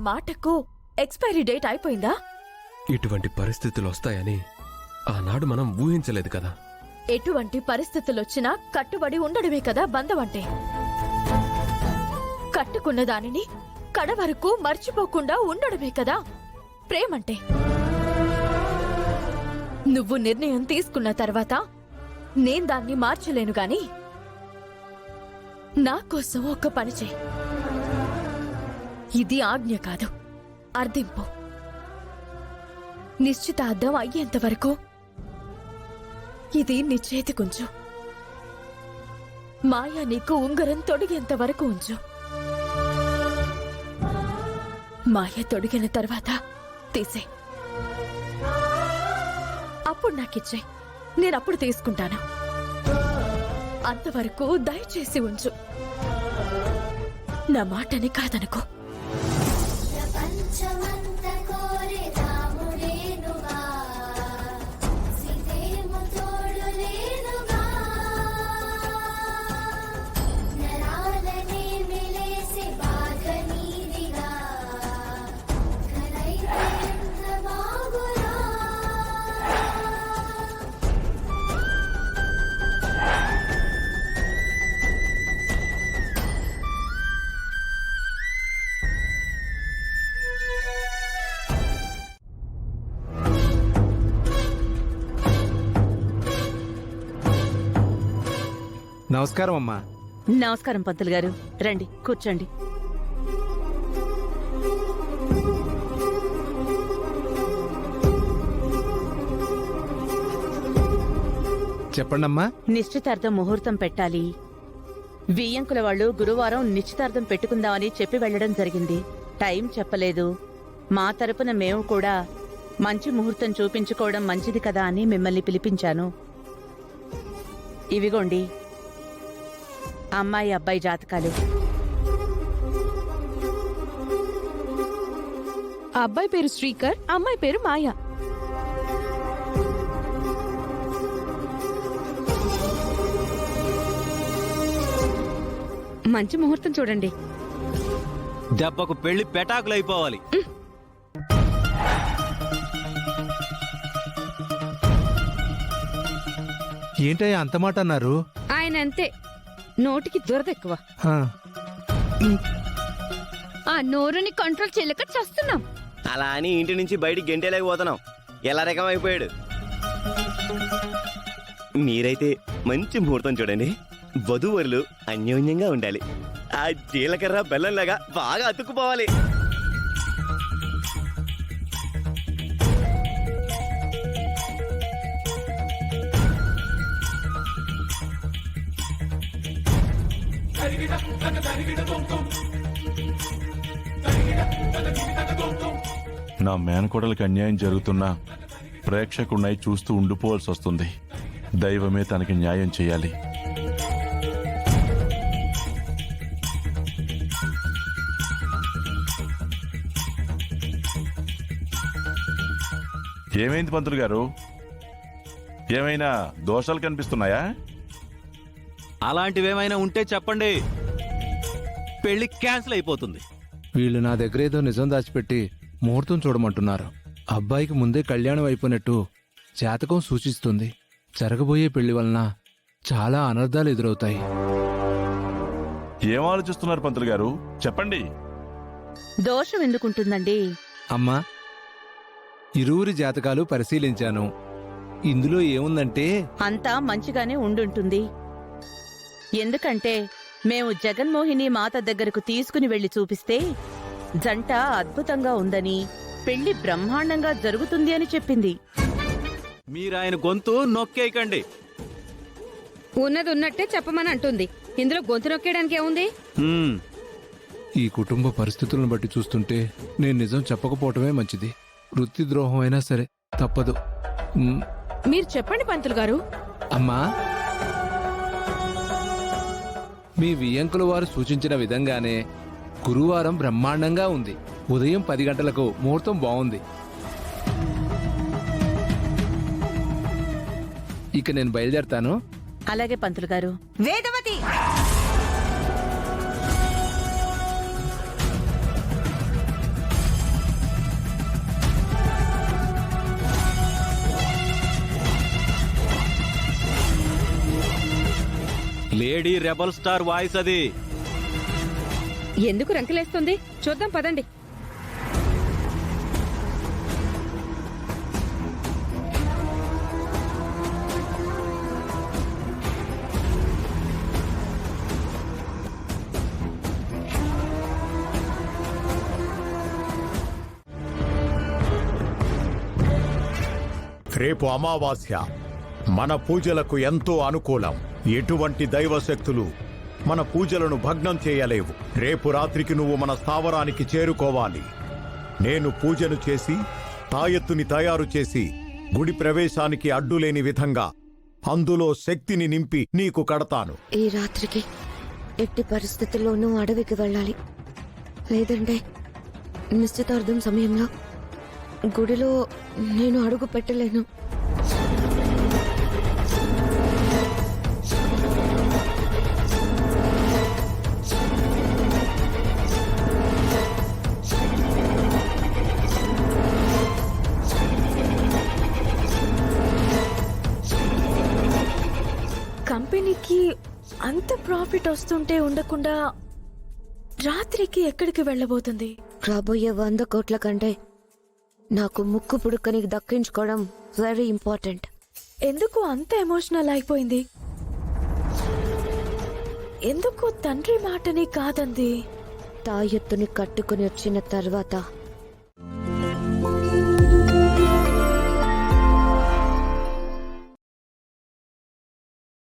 మాటకు expiry date అయిపోయిందా? ఇటువంటి పరిస్థితులు వస్తాయని ఆనాడు మనం ఊహించలేదు కదా. ఎటువంటి పరిస్థితులొచ్చినా కట్టుబడి ఉండడమే కదా బంధం అంటే. కట్టుకున్న దానిని కడ వరకు మర్చిపోకుండా ఉండడమే కదా ప్రేమంటే. నువ్వు నిర్ణయం తీసుకున్న తర్వాత నేను దాన్ని మార్చలేను గాని నా కోసం ఒక పని చేయి. ఇది ఆజ్ఞ కాదు, అర్థింపు. నిశ్చితార్థం అయ్యేంత వరకు ఇది నీ చేతికుంచు. మాయా నీకు ఉంగరం తొడిగేంత వరకు ఉంచు. మాయ తొడిగిన తర్వాత తీసే. అప్పుడు నాకిచ్చే, నేనప్పుడు తీసుకుంటాను. అంతవరకు దయచేసి ఉంచు. నా మాటని కాదనుకో. నమస్కారం అమ్మా. నమస్కారం పంతులు గారు, రండి కూర్చోండి. చెప్పండమ్మా. నిశ్చితార్థం ముహూర్తం పెట్టాలి. వియ్యంకుల వాళ్ళు గురువారం నిశ్చితార్థం పెట్టుకుందామని చెప్పి వెళ్లడం జరిగింది. టైం చెప్పలేదు. మా తరపున మేము కూడా మంచి ముహూర్తం చూపించుకోవడం మంచిది కదా అని మిమ్మల్ని పిలిపించాను. ఇవిగోండి అమ్మాయి అబ్బాయి జాతకాలు. అబ్బాయి పేరు శ్రీకర్, అమ్మాయి పేరు మాయా. మంచి ముహూర్తం చూడండి. దెబ్బకు పెళ్లి పెటాకులు అయిపోవాలి. ఏంటయ్యా అంత మాట అన్నారు? ఆయన అంతే, నోటికి దురదెక్కువ. ఆ నోరుని కంట్రోల్ చేయలేక చేస్తున్నాం. అలా అని ఇంటి నుంచి బయటికి గెంటేలేకపోతున్నాం. ఎలా రకం అయిపోయాడు. మీరైతే మంచి ముహూర్తం చూడండి. వధూవరులు అన్యోన్యంగా ఉండాలి. ఆ జీలకర్ర బెల్లంలాగా బాగా అతుక్కుపోవాలి. నా మేనకోడలకి అన్యాయం జరుగుతున్నా ప్రేక్షకుడినై చూస్తూ ఉండిపోవాల్సి వస్తుంది. దైవమే తనకి న్యాయం చేయాలి. ఏమైంది పంతులు గారు? ఏమైనా దోషాలు కనిపిస్తున్నాయా? అలాంటివేమైనా ఉంటే చెప్పండి. పెళ్లి క్యాన్సిల్ అయిపోతుంది. వీళ్ళు నా దగ్గర ఏదో నిజం దాచిపెట్టి ముహూర్తం చూడమంటున్నారు. అబ్బాయికి ముందే కళ్యాణం అయిపోయినట్టు జాతకం సూచిస్తుంది. జరగబోయే పెళ్లి వలన చాలా అనర్థాలు ఎదురవుతాయి. ఏం ఆలోచిస్తున్నారు పంతులు గారు? చెప్పండి. దోషం ఎందుకుంటుందండి? అమ్మా, ఇరువురి జాతకాలు పరిశీలించాను. ఇందులో ఏముందంటే అంతా మంచిగానే ఉండుంటుంది. ఎందుకంటే మేము జగన్మోహిని మాత దగ్గరకు తీసుకుని వెళ్లి చూపిస్తే జంట అద్భుతంగా ఉందని, పెళ్లి బ్రహ్మాండంగా జరుగుతుంది అని చెప్పింది. మీరాయన గొంతు నొక్కేయకండి. ఉన్నది ఉన్నట్టే చెప్పమని అంటుంది. ఇందులో గొంతు నొక్కేయడానికి ఏముంది? ఈ కుటుంబ పరిస్థితులను బట్టి చూస్తుంటే నేను నిజం చెప్పకపోవటమే మంచిది. వృత్తి ద్రోహం అయినా సరే తప్పదు. మీరు చెప్పండి పంతులు గారు. అమ్మా, మీ వియ్యంకుల వారు సూచించిన విధంగానే గురువారం బ్రహ్మాండంగా ఉంది. ఉదయం 10 గంటలకు ముహూర్తం బాగుంది. ఇక నేను బయలుదేరతాను. అలాగే పంతులు గారు. Vedavathi, lady rebel star voice అది. ఎందుకు రంకెలేస్తుంది? చూద్దాం పదండి. రేపు అమావాస్య మన పూజలకు ఎంతో అనుకూలం. ఎటువంటి దైవశక్తులు మన పూజలను భగ్నం చేయలేవు. రేపు రాత్రికి నువ్వు మన స్థావరానికి చేరుకోవాలి. నేను పూజను చేసి తాయెత్తుని తయారు చేసి గుడి ప్రవేశానికి అడ్డులేని విధంగా అందులో శక్తిని నింపి నీకు కడతాను. ఈ రాత్రికి ఎట్టి పరిస్థితుల్లోనూ అడవికి వెళ్ళాలి. లేదంటే నిశ్చితార్థం సమయంలో గుడిలో నేను అడుగు పెట్టలేను. కంపెనీకి అంత ప్రాఫిట్ వస్తుంటే ఉండకుండా రాత్రికి ఎక్కడికి వెళ్ళబోతుంది? రాబోయే 100 కోట్ల కంటే నాకు ముక్కు పుడుకని దక్కించుకోవడం వెరీ ఇంపార్టెంట్. ఎందుకు అంత ఎమోషనల్ అయిపోయింది? ఎందుకు తండ్రి మాటని కాదంది? తాయెత్తుని కట్టుకుని వచ్చిన తర్వాత